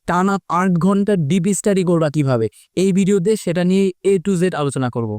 টানা 8 ঘন্টা deep study করবা কিভাবে, এই ভিডিওতে সেটা নিয়ে A to Z আলোচনা করব।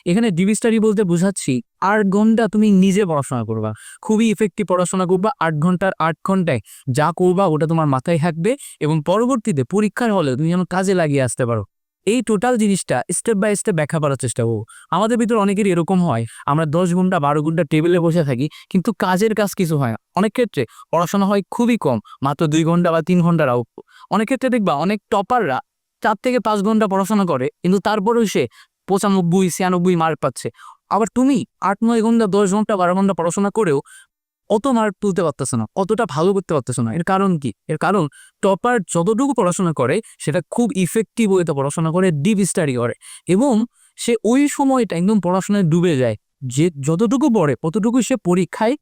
এখানে ডিপ স্টাডি বলতে বোঝাচ্ছি 8 ঘন্টা তুমি নিজে পড়াশোনা করবা, খুবই ইফেক্টিভ পড়াশোনা করবা। 8 ঘন্টার 8 ঘন্টায় যা করবা ওটা তোমার মাথায় থাকবে এবং পরবর্তীতে পরীক্ষার হলে তুমি যেন কাজে লাগিয়ে আসতে পারো। এই টোটাল জিনিসটা স্টেপ বাই স্টেপ ব্যাখ্যা করার চেষ্টা করবো। আমাদের ভিতর অনেকেরই এরকম হয়, আমরা 10 ঘন্টা 12 ঘন্টা টেবিলে বসে থাকি, কিন্তু কাজের কাজ কিছু হয় না। অনেক ক্ষেত্রে পড়াশোনা হয় খুবই কম, মাত্র 2 ঘন্টা বা 3 ঘন্টার আউট। অনেক ক্ষেত্রে দেখবা অনেক টপাররা 4 থেকে 5 ঘন্টা পড়াশোনা করে, কিন্তু তারপরেও সে 95 96 মার্ক পাচ্ছে। আবার তুমি 8 9 ঘন্টা 10 ঘন্টা 12 ঘন্টা পড়াশোনা করেও অত মার্ক তুলতে পারতেছ না, অতটা ভালো করতে পারতেছ না। এর কারণ কি? এর কারণ টপার যতটুকু পড়াশোনা করে সেটা খুব ইফেক্টিভ ওয়েতে পড়াশোনা করে, ডিপ স্টাডি করে, এবং সে ওই সময়টা একদম পড়াশোনায় ডুবে যায়। যে যতটুকু পড়ে ততটুকু সে পরীক্ষায়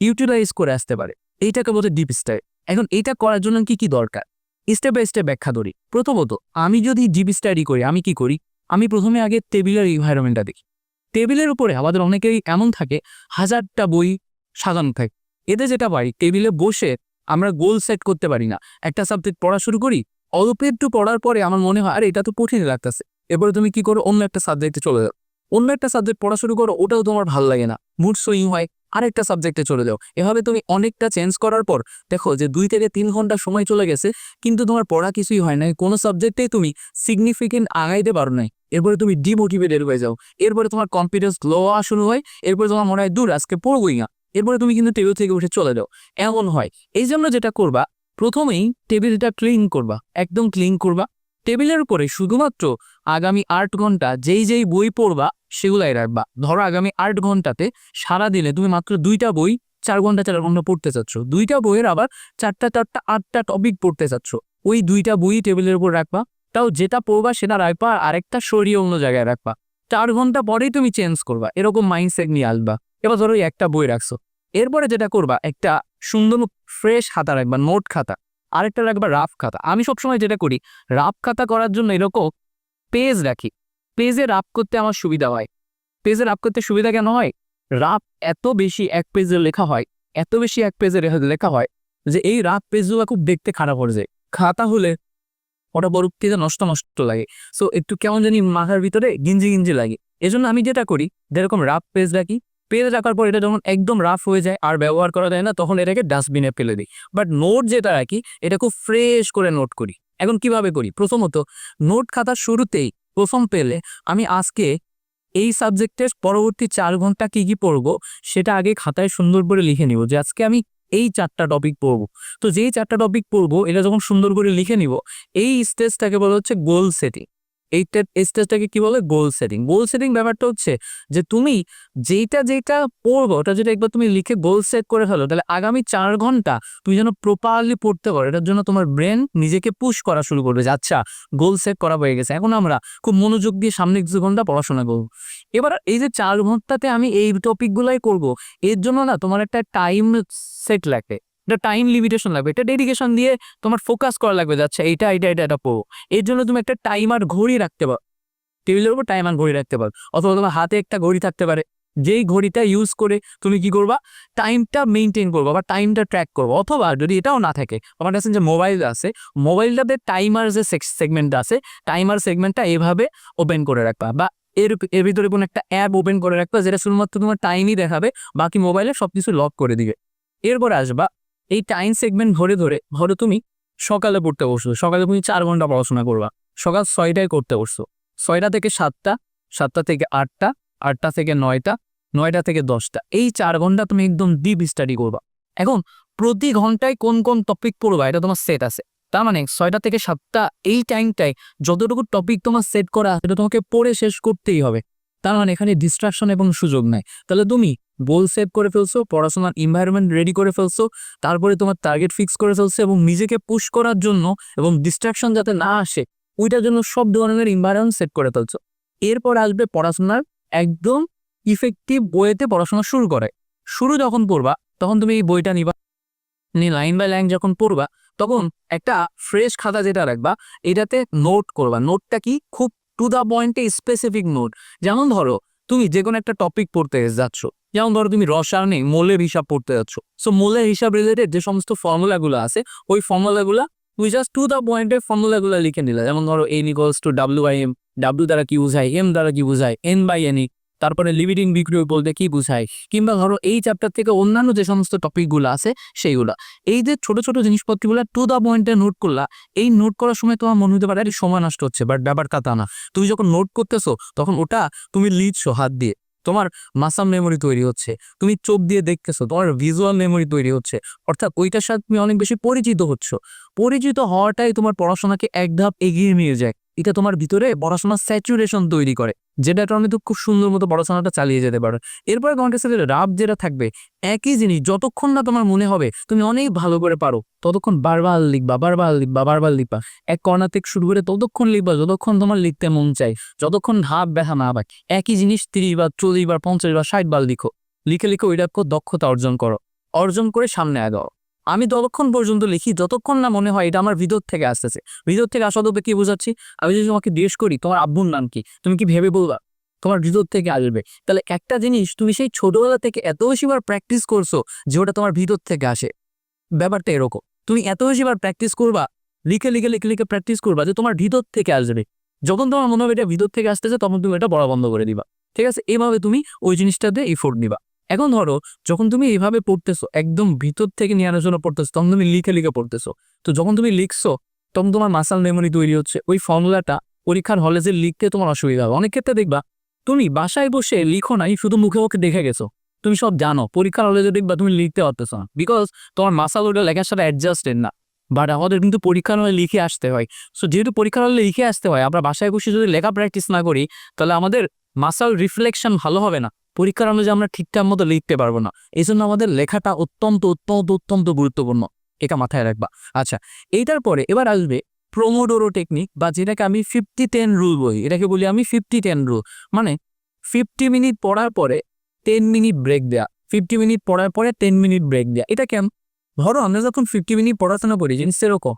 ইউটিলাইজ করে আসতে পারে। এইটাকে বলে ডিপ স্টাডি। এখন এইটা করার জন্য কি কি দরকার, স্টেপ বাই স্টেপ ব্যাখ্যা করি। প্রথমত, আমি যদি ডিপ স্টাডি করি আমি কি করি? আমি প্রথমে আগে টেবিলের এনভায়রনমেন্টটা দেখি। টেবিলের উপরে আমাদের অনেকেই এমন থাকে, হাজারটা বই সাজানো থাকে। এতে যেটা পারি, টেবিলে বসে আমরা গোল সেট করতে পারি না। একটা সাবজেক্ট পড়া শুরু করি, অল্প একটু পড়ার পরে আমার মনে হয় আরে এটা তো কঠিন লাগতেছে, এরপরে তুমি কি করো, অন্য একটা সাবজেক্টে চলে যাও। অন্য একটা সাবজেক্ট পড়া শুরু করো, ওটাও তোমার ভালো লাগে না, মুড সুইং হয়, আরেকটা সাবজেক্টে চলে যাও। এভাবে তুমি অনেকটা চেঞ্জ করার পর দেখো যে 2 থেকে 3 ঘন্টা সময় চলে গেছে, কিন্তু তোমার পড়া কিছুই হয় না, কোনো সাবজেক্টেই তুমি সিগনিফিকেন্ট আগাইতে পারো নাই। এরপরে তুমি ডিমোটিভেটেড হয়ে যাও, এরপরে তোমার কনফিডেন্স লো হওয়া শুরু হয়, এরপরে তোমার মনে হয় দূর আজকে পড়বোই না, এরপরে তুমি কিন্তু টেবিল থেকে উঠে চলে যাও। এমন হয়। এই জন্য যেটা করবা, প্রথমেই টেবিলটা ক্লিন করবা, একদম ক্লিন করবা। টেবিলের উপরে শুধুমাত্র আগামী 8 ঘন্টা যেই যেই বই পড়বা সেগুলাই রাখবা। ধরো আগামী 8 ঘন্টাতে সারাদিনে তুমি মাত্র 2টা বই 4 ঘন্টা 4 ঘন্টা পড়তে চাচ্ছ, 2টা বইয়ের আবার 4টা 4টা 8টা টপিক পড়তে চাচ্ছ, ওই 2টা বই টেবিলের উপর রাখবা। তাও যেটা পড়বা সেটা রাখবা, আর আরেকটা সরিয়ে অন্য জায়গায় রাখবা। 4 ঘন্টা পরেই তুমি চেঞ্জ করবা, এরকম মাইন্ডসেট নিয়ে আসবা। এবার ধরো একটা বই রাখছো, এরপরে যেটা করবা, একটা সুন্দর ফ্রেশ খাতা রাখবা, নোট খাতা, আরেকটা রাখবা রাফ খাতা। আমি সবসময় যেটা করি, রাফ খাতা করার জন্য এরকম পেজ রাখি। পেজে রাফ করতে আমার সুবিধা হয়। পেজে রাফ করতে সুবিধা কেন হয়? রাফ এত বেশি এক পেজে লেখা হয়, এত বেশি এক পেজে লেখা হয় যে এই রাফ পেজগুলো খুব দেখতে খারাপ হয়ে যায়। খাতা হলে ওটা পরবর্তীতে নষ্ট নষ্ট লাগে, সো একটু কেমন জানি মাথার ভিতরে গিঞ্জি গিঞ্জি লাগে। এজন্য আমি যেটা করি, যেরকম রাফ পেজ রাখি, পেজ রাখার পর এটা যখন একদম রাফ হয়ে যায় আর ব্যবহার করা যায় না, তখন এটাকে ডাস্টবিনে ফেলে দিই। বাট নোট যেটা রাখি, এটা খুব ফ্রেশ করে নোট করি। এখন কিভাবে করি? প্রথমত, নোট খাতার শুরুতেই প্রথম পেলে আমি আজকে এই সাবজেক্টের পরবর্তী 4 ঘন্টা কি কি পড়বো সেটা আগে খাতায় সুন্দর করে লিখে নিব, যে আজকে আমি এই 4টা টপিক পড়বো। তো যেই 4টা টপিক পড়বো এটা যখন সুন্দর করে লিখে নিব, এই স্টেজটাকে বলা হচ্ছে গোল সেটিং। এইটা স্টেজটাকে কি বলে? গোল সেটিং। গোল সেটিং ব্যাপারটা হচ্ছে যে তুমি যেটা যেটা পড়বো ওটা যেটা একবার তুমি লিখে গোল সেট করে ফেলো, তাহলে আগামী 4 ঘন্টা তুমি যেন প্রপারলি পড়তে পারো। এটার জন্য তোমার ব্রেন নিজেকে পুশ করা শুরু করবে যে আচ্ছা, গোল সেট করা হয়ে গেছে, এখন আমরা খুব মনোযোগ দিয়ে সামনে কিছু ঘন্টা পড়াশোনা করবো। এবার এই যে 4 ঘন্টাতে আমি এই টপিকগুলাই করব, এর জন্য না তোমার একটা টাইম সেট লাগবে, একটা টাইম লিমিটেশন লাগবে, একটা ডেডিকেশন দিয়ে তোমার ফোকাস করা লাগবে যে আচ্ছা এটা এটা এটা এটা পড়ো। এর জন্য তুমি একটা টাইমার ঘড়ি রাখতে পারো, টেবিলের উপর টাইমার ঘড়ি রাখতে পারো, অথবা তোমার হাতে একটা ঘড়ি থাকতে পারে, যেই ঘড়িটা ইউজ করে তুমি কি করবা, টাইমটা মেনটেন করবা বা টাইমটা ট্র্যাক করবো। অথবা যদি এটাও না থাকে, আমার কাছে যে মোবাইল আছে, মোবাইলটাতে টাইমার যে সেগমেন্ট আছে, টাইমার সেগমেন্টটা এভাবে ওপেন করে রাখবা, বা এর ভিতরে কোনো একটা অ্যাপ ওপেন করে রাখবা যেটা শুধুমাত্র তোমার টাইমই দেখাবে, বাকি মোবাইলে সবকিছু লক করে দিবে। এরপরে আসবা এই টাইম সেগমেন্ট ধরে ধরে, ধরো তুমি সকালে পড়তে বসছো, সকালে তুমি 4 ঘন্টা পড়াশোনা করবা, সকাল 6টায় করতে বসছো, 6টা থেকে 7টা, 7টা থেকে 8টা, 8টা থেকে 9টা, 9টা থেকে 10টা, এই 4 ঘন্টা তুমি একদম ডিপ স্টাডি করবা। এখন প্রতি ঘন্টায় কোন কোন টপিক পড়বা এটা তোমার সেট আছে। তার মানে 6টা থেকে 7টা এই টাইমটায় যতটুকু টপিক তোমার সেট করা সেটা তোমাকে পড়ে শেষ করতেই হবে। তার মানে এখানে ডিস্ট্রাকশন এবং সুযোগ নাই। তাহলে তুমি গোল সেট করে ফেলছো, পড়াশোনার এনভায়রনমেন্ট রেডি করে ফেলছো, তারপরে তোমার টার্গেট ফিক্স করে ফেলছো, এবং নিজেকে পুশ করার জন্য এবং ডিস্ট্রাকশন যাতে না আসে ওইটার জন্য সব ধরনের এনভায়রনমেন্ট সেট করে ফেলছো। এরপর আসবে পড়াশোনার একদম ইফেক্টিভ ওয়েতে পড়াশোনা শুরু করে। শুরু যখন পড়বা তখন তুমি এই বইটা নিবা, নিয়ে লাইন বাই লাইন যখন পড়বা তখন একটা ফ্রেশ খাতা যেটা রাখবা, এটাতে নোট করবা। নোটটা কি? খুব টু দা পয়েন্টে স্পেসিফিক নোট। যেমন ধরো তুমি যে কোনো একটা টপিক পড়তে যাচ্ছ, যেমন ধরো তুমি রসায়নে মোলের হিসাব পড়তে যাচ্ছ, সো মোলের হিসাব রিলেটেড যে সমস্ত ফর্মুলাগুলো আছে ওই ফর্মুলাগুলা তুই জাস্ট টু দ্য পয়েন্টের ফর্মুলাগুলো লিখে নিলে, যেমন ধরো n equals to WIM, W দ্বারা কি বোঝায়, M দ্বারা কি বোঝায়, N/NE, তারপরে লিমিটিং বিক্রিয়ক বলতে কি বোঝায়, কিংবা ধরো এই চ্যাপ্টার থেকে অন্যান্য যে সমস্ত টপিকগুলো আছে সেইগুলা। এই যে ছোট ছোট জিনিসপত্রগুলো টু দ্য পয়েন্টে নোট করলা, এই নোট করার সময় তোমার মনে হতে পারে আরে সময় নষ্ট হচ্ছে, বাট ব্যাপারটা তা না। তুমি যখন নোট করতেছো তখন ওটা তুমি লিখছো হাত দিয়ে, তোমার মাসাল মেমোরি তৈরি হচ্ছে, তুমি চোখ দিয়ে দেখতেছো, তোমার ভিজুয়াল মেমোরি তৈরি হচ্ছে, অর্থাৎ ওইটার সাথে তুমি অনেক বেশি পরিচিত হচ্ছ। পরিচিত হওয়াটাই তোমার পড়াশোনাকে এক ধাপ এগিয়ে নিয়ে যায়। এটা তোমার ভিতরে পড়াশোনার স্যাচুরেশন তৈরি করে, যেটা কারণে তুমি খুব সুন্দর মতো পড়াশোনাটা চালিয়ে যেতে পারো। এরপরে তোমার কাছে রাব যেটা থাকবে, একই জিনিস যতক্ষণ না তোমার মনে হবে তুমি অনেক ভালো করে পারো, ততক্ষণ বারবার লিখবা, বারবার লিখবা, বারবার লিখবা। এক কর্নার থেকে শুরু করে ততক্ষণ লিখবা যতক্ষণ তোমার লিখতে মন চাই, যতক্ষণ হাত ব্যথা না পায়। একই জিনিস 30 বার, 40 বার, 50 বার, 60 বার লিখো। লিখে লিখে ওইটা দক্ষতা অর্জন করো, অর্জন করে সামনে আগাও। আমি ততক্ষণ পর্যন্ত লিখি যতক্ষণ না মনে হয় এটা আমার ভিতর থেকে আসতেছে। ভিতর থেকে আসা তবে কি বোঝাচ্ছি, আমি যদি তোমাকে জিজ্ঞেস করি তোমার আব্বুর নাম কি, তুমি কি ভেবে বলবা? তোমার ভিতর থেকে আসবে। তাহলে একটা জিনিস তুমি সেই ছোটবেলা থেকে এত বেশিবার প্র্যাকটিস করছো যে ওটা তোমার ভিতর থেকে আসে। ব্যাপারটা এরকম, তুমি এত বেশিবার প্র্যাকটিস করবা, লিখে লিখে লিখে লিখে প্র্যাকটিস করবা যে তোমার ভিতর থেকে আসবে। যখন তোমার মনে হবে এটা ভিতর থেকে আসতেছে তখন তুমি এটা পড়া বন্ধ করে দিবা। ঠিক আছে, এভাবে তুমি ওই জিনিসটাতে এফোর্ট দিবা। এখন ধরো যখন তুমি এইভাবে পড়তেছো, একদম ভিতর থেকে নিয়ে আনার জন্য পড়তেছো, তখন তুমি লিখে লিখে পড়তেছো। তো যখন তুমি লিখছো তখন তোমার মাসাল মেমোরি তৈরি হচ্ছে। ওই ফর্মুলাটা পরীক্ষার হলে যে লিখতে তোমার অসুবিধা হবে। অনেক ক্ষেত্রে দেখবা তুমি বাসায় বসে লিখো নাই, শুধু মুখে মুখে দেখে গেছো, তুমি সব জানো, পরীক্ষার হলে যে দেখবা তুমি লিখতে পারতেছো না, বিকজ তোমার মাসাল ওটা লেখার সাথে অ্যাডজাস্টেড না। বাট আমাদের কিন্তু পরীক্ষার হলে লিখে আসতে হয়। সো যেহেতু পরীক্ষার হলে লিখে আসতে হয়, আমরা বাসায় বসে যদি লেখা প্র্যাকটিস না করি তাহলে আমাদের মাসাল রিফ্লেকশন ভালো হবে না, পরীক্ষার অনুযায়ী আমরা ঠিকঠাক মতো লিখতে পারবো না। এই জন্য আমাদের লেখাটা অত্যন্ত অত্যন্ত অত্যন্ত গুরুত্বপূর্ণ, এটা মাথায় রাখবা। আচ্ছা, এইটার পরে এবার আসবে প্রোমোডোরো টেকনিক, বা যেটাকে আমি 50-10 রুল বলি। এটাকে বলি আমি 50-10 রুল। মানে 50 মিনিট পড়ার পরে 10 মিনিট ব্রেক দেয়া, 50 মিনিট পড়ার পরে 10 মিনিট ব্রেক দেয়া। এটা কেমন? ধরো আমরা যখন 50 মিনিট পড়াশোনা করি, জিনিসটা এরকম,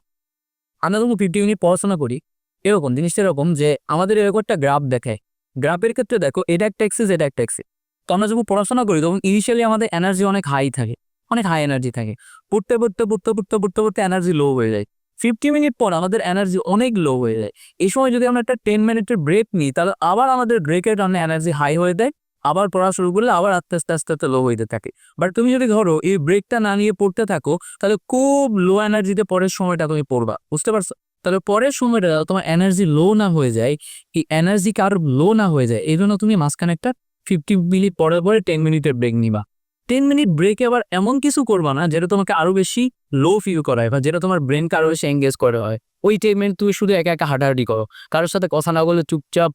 আমরা যখন 50 মিনিট পড়াশোনা করি এরকম, জিনিসটা এরকম যে আমাদের এরকম একটা গ্রাফ দেখায়। গ্রাফের ক্ষেত্রে দেখো এটা একটা এক্সিস, এটা একটা এক্সিস। তো আমরা যখন পড়াশোনা করি তখন ইনিশিয়ালি আমাদের এনার্জি অনেক হাই থাকে, অনেক হাই এনার্জি থাকে। পড়তে পড়তে পড়তে পড়তে পড়তে পড়তে এনার্জি লো হয়ে যায়। 50 মিনিট পর আমাদের এনার্জি অনেক লো হয়ে যায়। এই সময় যদি আমরা একটা 10 মিনিটের ব্রেক নিই তাহলে আবার আমাদের ব্রেকের কারণে এনার্জি হাই হয়ে দেয়, আবার পড়া শুরু করলে আবার আস্তে আস্তে আস্তে আস্তে লো হইতে থাকে। বাট তুমি যদি ধরো এই ব্রেকটা না নিয়ে পড়তে থাকো তাহলে খুব লো এনার্জিতে পরের সময়টা তুমি পড়বা, বুঝতে পারছো? তাহলে পরের সময়টা তোমার এনার্জি লো না হয়ে যায়, এই এনার্জি কার লো না হয়ে যায়, এই জন্য তুমি মাঝখানে একটা 50 মিনিট পরে পরে 10 মিনিটের ব্রেক নিবা। 10 মিনিট ব্রেকে আবার এমন কিছু করবা না যেটা তোমাকে আরো বেশি লো ফিল করায় বা যেটা তোমার ব্রেনকে আরো বেশি এঙ্গেজ করে হয়। ওই 10 মিনিট তুমি শুধু একা একা হাঁটাহাঁটি করো, কারোর সাথে কথা না বলে চুপচাপ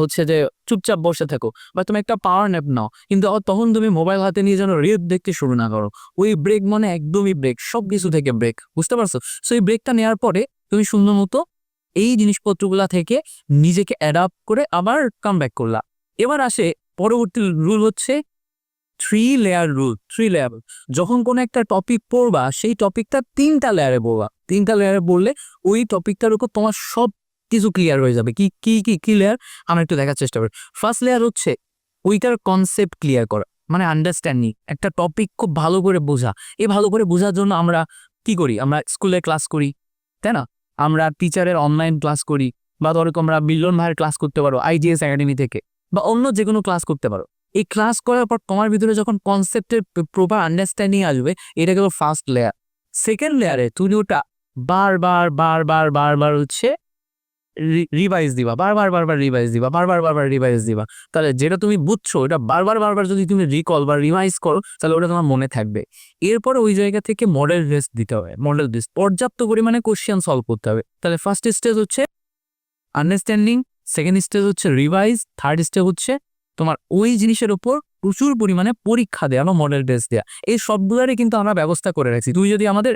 হচ্ছে যে চুপচাপ বসে থাকো, বা তুমি একটা পাওয়ার ন্যাপ নাও, কিন্তু তখন তুমি মোবাইল হাতে নিয়ে যেন রিলস দেখতে শুরু না করো। ওই ব্রেক মানে একদমই ব্রেক, সব কিছু থেকে ব্রেক, বুঝতে পারছো? সো এই ব্রেকটা নেওয়ার পরে তুমি সুন্দর মতো এই জিনিসপত্রগুলা থেকে নিজেকে অ্যাডাপ্ট করে আবার কাম ব্যাক করলা। এবার আসে পরবর্তী রুল, হচ্ছে 3 লেয়ার রুল। 3 লেয়ার, যখন কোনো একটা টপিক পড়বা সেই টপিকটা 3টা লেয়ারে পড়বা। 3টা লেয়ারে পড়লে ওই টপিকটার উপর তোমার সব কিছু ক্লিয়ার হয়ে যাবে। কি কি কি কি লেয়ার আমরা একটু দেখার চেষ্টা করি। ফার্স্ট লেয়ার হচ্ছে ওইটার কনসেপ্ট ক্লিয়ার করা, মানে আন্ডারস্ট্যান্ডিং। একটা টপিক খুব ভালো করে বোঝা। এই ভালো করে বোঝার জন্য আমরা কি করি? আমরা স্কুলে ক্লাস করি, তাই না? আমরা টিচারের অনলাইন ক্লাস করি, বা ধরো তোমরা মিলন ভাইয়ের ক্লাস করতে পারো IGS একাডেমি থেকে, বা অন্য যে কোনো ক্লাস করতে পারো। এই ক্লাস করার পর তোমার ভিতরে যখন কনসেপ্টের প্রপার আন্ডারস্ট্যান্ডিং আসবে, এটা গেল ফার্স্ট লেয়ার। সেকেন্ড লেয়ারে তুমি ওটা বারবার বারবার বারবার হচ্ছে রিভাইজ দিবা, বারবার বারবার রিভাইজ দিবা, বারবার বারবার রিভাইজ দিবা। তাহলে যেটা তুমি বুঝছো এটা বারবার বারবার যদি তুমি রিকল বা রিভাইজ করো তাহলে ওটা তোমার মনে থাকবে। এরপরে ওই জায়গা থেকে মডেল টেস্ট দিতে হবে। মডেল টেস্ট পর্যাপ্ত পরিমাণে কোশ্চেন সলভ করতে হবে। তাহলে ফার্স্ট স্টেজ হচ্ছে আন্ডারস্ট্যান্ডিং, সেকেন্ড স্টেজ হচ্ছে রিভাইজ, থার্ড স্টেজ হচ্ছে তোমার ওই জিনিসের উপর প্রচুর পরিমাণে পরীক্ষা দেওয়া বা মডেল টেস্ট দেওয়া। এই সবগুলোরই কিন্তু আমরা ব্যবস্থা করে রাখছি। তুই যদি আমাদের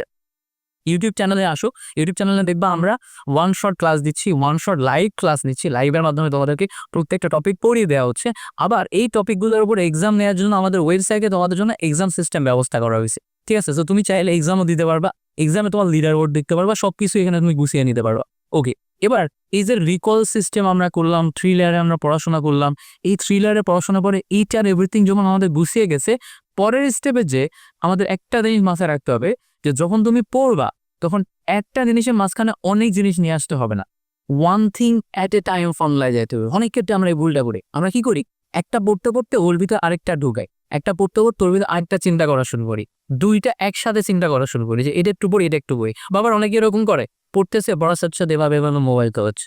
ইউটিউব চ্যানেলে আসো, ইউটিউব চ্যানেলে দেখবা আমরা ওয়ান শট ক্লাস দিচ্ছি, ওয়ান শট লাইভ ক্লাস নিচ্ছি। লাইভের মাধ্যমে তোমাদেরকে প্রত্যেকটা টপিক পড়িয়ে দেওয়া হচ্ছে। আবার এই টপিকগুলোর উপর এক্সাম নেওয়ার জন্য আমাদের ওয়েবসাইটে তোমাদের জন্য এক্সাম সিস্টেম ব্যবস্থা করা হয়েছে। ঠিক আছে, তো তুমি চাইলে এক্সামও দিতে পারবা, এক্সামে তোমার লিডার বোর্ড দেখতে পারবা, সবকিছু এখানে তুমি গুছিয়ে নিতে পারবা। ওকে, এবার এই যে রিকল সিস্টেম আমরা করলাম, 3 লেয়ারে আমরা পড়াশোনা করলাম, এই 3 লেয়ারে পড়াশোনা পরে এইচ আর এভরিথিং যখন আমাদের গুছিয়ে গেছে, পরের স্টেপে যে আমাদের একটা জিনিস মাথায় রাখতে হবে যে যখন তুমি পড়বা তখন একটা জিনিসের মাঝখানে অনেক জিনিস নিয়ে আসতে হবে না, one thing at a time ফর্মুলায় যেতে হবে। অনেক ক্ষেত্রে আমরা এই ভুলটা করি। আমরা কি করি, একটা পড়তে পড়তে ওর ভিতরে আরেকটা ঢুকাই, একটা পড়তে পড়তে ওর ভিতরে আরেকটা চিন্তা করা শুরু করি, দুইটা একসাথে চিন্তা করা শুরু করি যে এটা একটু পড়ি এটা একটু বই। বাবার অনেকে এরকম করে, পড়তেছে পড়ার সাথে সাথে এভাবে এভাবে মোবাইল তো হচ্ছে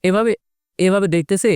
এভাবে এভাবে দেখতেছে,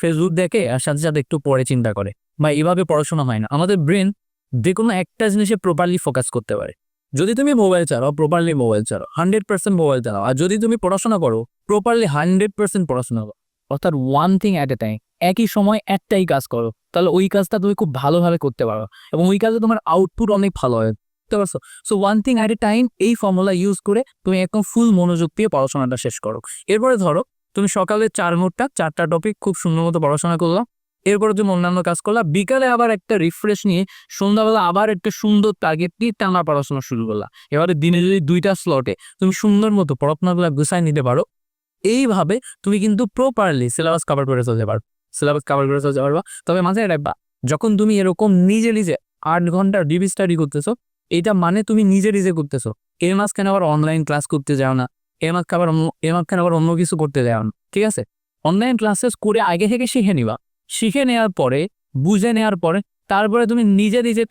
ফেসবুক দেখে আর সাথে সাথে একটু পরে চিন্তা করে। বা এভাবে পড়াশোনা হয় না। আমাদের ব্রেন যে কোনো একটা জিনিসে প্রপারলি ফোকাস করতে পারে। যদি তুমি মোবাইল চালাও, প্রপারলি মোবাইল চালাও, 100% মোবাইল চালাও। আর যদি তুমি পড়াশোনা করো, প্রপারলি 100% পড়াশোনা করো। অর্থাৎ one thing at a time, একই সময় একটাই কাজ করো, তাহলে ওই কাজটা তুমি খুব ভালোভাবে করতে পারো এবং ওই কাজে তোমার আউটপুট অনেক ভালো হয়, বুঝতে পারছো? So one thing at a time, এই ফর্মুলা ইউজ করে তুমি একদম ফুল মনোযোগ দিয়ে পড়াশোনাটা শেষ করো। এরপরে ধরো তুমি সকালে 4টা টপিক খুব সুন্দর মতো পড়াশোনা করলাম, এরপরে তুমি অন্যান্য কাজ করলা, বিকালে আবার একটা রিফ্রেশ নিয়ে সন্ধ্যাবেলা আবার একটা সুন্দর টার্গেট নিয়ে টানা পড়াশোনা শুরু করলা। এবারে দিনে যদি 2টা স্লটে তুমি সুন্দর মতো পড়াশোনাগুলো গুছাই নিতে পারো, এইভাবে তুমি কিন্তু প্রপারলি সিলেবাস কভার করে চলতে পারো, তবে মাঝে রাখবা, যখন তুমি এরকম নিজে নিজে 8 ঘন্টা ডিবি স্টাডি করতেছো, এটা মানে তুমি নিজে নিজে করতেছো। এর মাঝখানে আবার অনলাইন ক্লাস করতে যাও না, এর মাঝখানে আবার অন্য কিছু করতে যাও না, ঠিক আছে? অনলাইন ক্লাসেস করে আগে থেকে শিখে নিবা, শিখে নেওয়ার পরে, বুঝে নেওয়ার পরে, তারপরে তুমি নিজে নিজে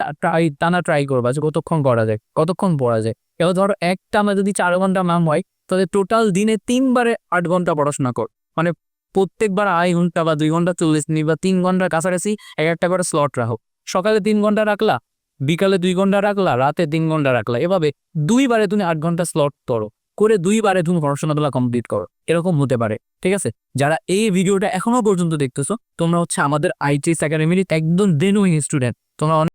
টানা ট্রাই করবা যে কতক্ষণ করা যায়, কতক্ষণ পড়া যায়। এবার ধরো একটা আমার যদি 4 ঘন্টা ম্যাম হয়, তাহলে টোটাল দিনে 3বারে 8 ঘন্টা পড়াশোনা কর। মানে প্রত্যেকবার 2.5 ঘন্টা বা 2 ঘন্টা 40 মিনিট বা 3 ঘন্টার কাছাকাছি একটা করে স্লট রাখো। সকালে 3 ঘন্টা রাখলা, বিকালে 2 ঘন্টা রাখলা, রাতে 3 ঘন্টা রাখলা। এভাবে 2বারে তুমি 8 ঘন্টা স্লট করো, করে 2বারে তুমি পড়াশোনাগুলো কমপ্লিট করো। এরকম হতে পারে, ঠিক আছে? যারা এই ভিডিওটা এখনো পর্যন্ত দেখতেছো, তোমরা হচ্ছে আমাদের আইটিএস একাডেমির একদম জেনুইন স্টুডেন্ট, তোমরা